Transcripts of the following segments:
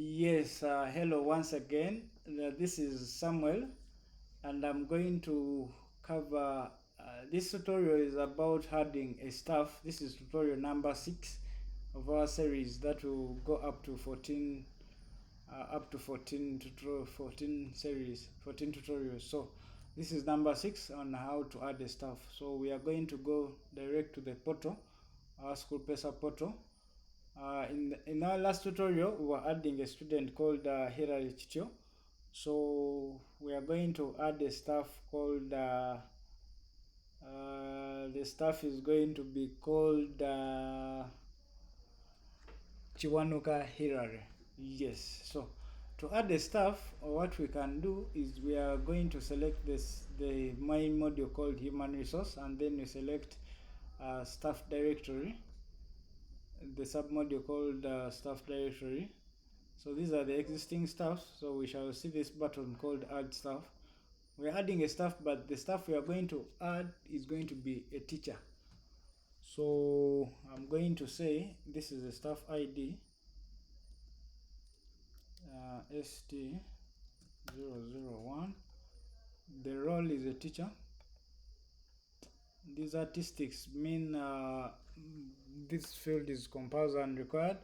Yes, hello once again. This is Samuel, and I'm going to cover this tutorial is about adding a staff. This is tutorial number 6 of our series that will go up to 14 series, 14 tutorials. So this is number 6 on how to add a staff. So we are going to go direct to the portal, our Schoolpesa portal. In our last tutorial, we were adding a student called Hilary Chicho. So we are going to add a staff called the staff is going to be called Chiwanuka Hilary. Yes. So to add the staff, what we can do is we are going to select the main module called human resource, and then we select staff directory, the submodule called staff directory. So these are the existing staff. So we shall see this button called add staff. We're adding a staff, but the staff we are going to add is going to be a teacher. So I'm going to say this is the staff ID ST001. The role is a teacher. These statistics mean this field is compulsory and required.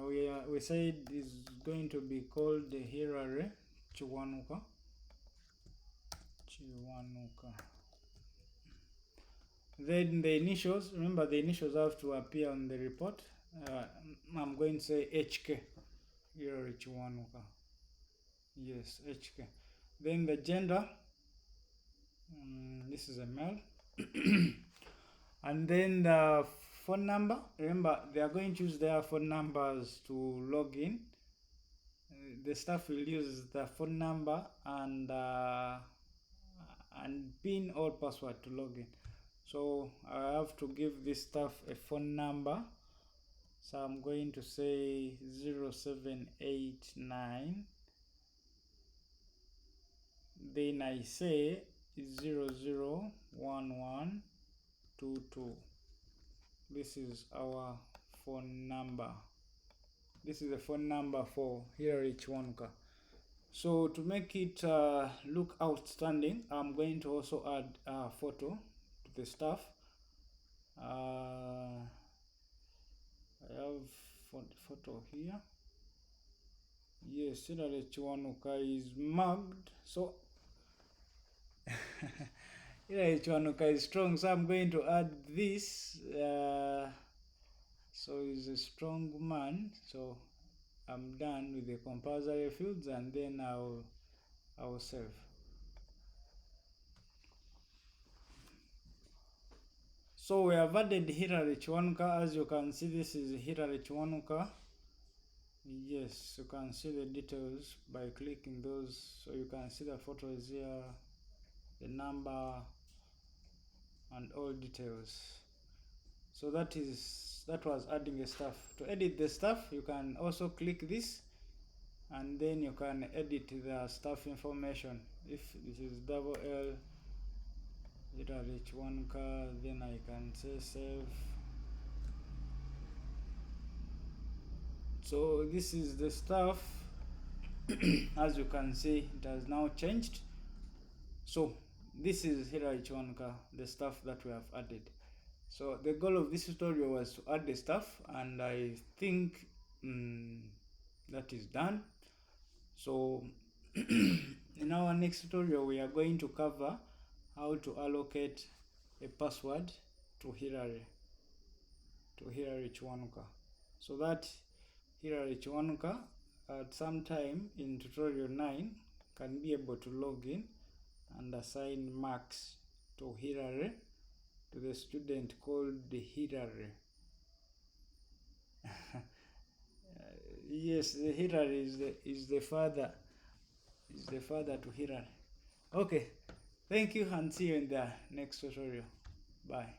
We said is going to be called the Hilary Chiwanuka. Then the initials, remember the initials have to appear on the report. I'm going to say HK, Hilary Chiwanuka. Yes, HK. Then the gender, this is a male. And then the phone number, remember they are going to use their phone numbers to log in. The staff will use the phone number and PIN or password to log in. So I have to give this staff a phone number. So I'm going to say 0789. Then I say 001122. This is our phone number. This is the phone number for Hilary Chiwanuka. So to make it look outstanding, I'm going to also add a photo to the staff. I have photo here. Yes, Hilary Chiwanuka is mugged. So Hilary Chiwanuka is strong. So I'm going to add this. So he's a strong man. So I'm done with the compulsory fields, and then I'll save. So we have added Hilary Chiwanuka. As you can see, this is Hilary Chiwanuka. Yes, you can see the details by clicking those. So you can see the photos here, the number, and all details. So that was adding a staff. To edit the staff, you can also click this, and then you can edit the staff information. If this is double L Hilary Chiwanuka, then I can say save. So this is the staff. As you can see, it has now changed. So this is Hilary Chiwanuka, the staff that we have added. So the goal of this tutorial was to add the staff, and I think that is done. So in our next tutorial, we are going to cover how to allocate a password to Hilary Chiwanuka, so that Hilary Chiwanuka at some time in tutorial 9 can be able to log in and assign marks to Hilary, to the student called Hilary. Yes, the Hilary is the father to Hilary. Okay, thank you, and see you in the next tutorial. Bye.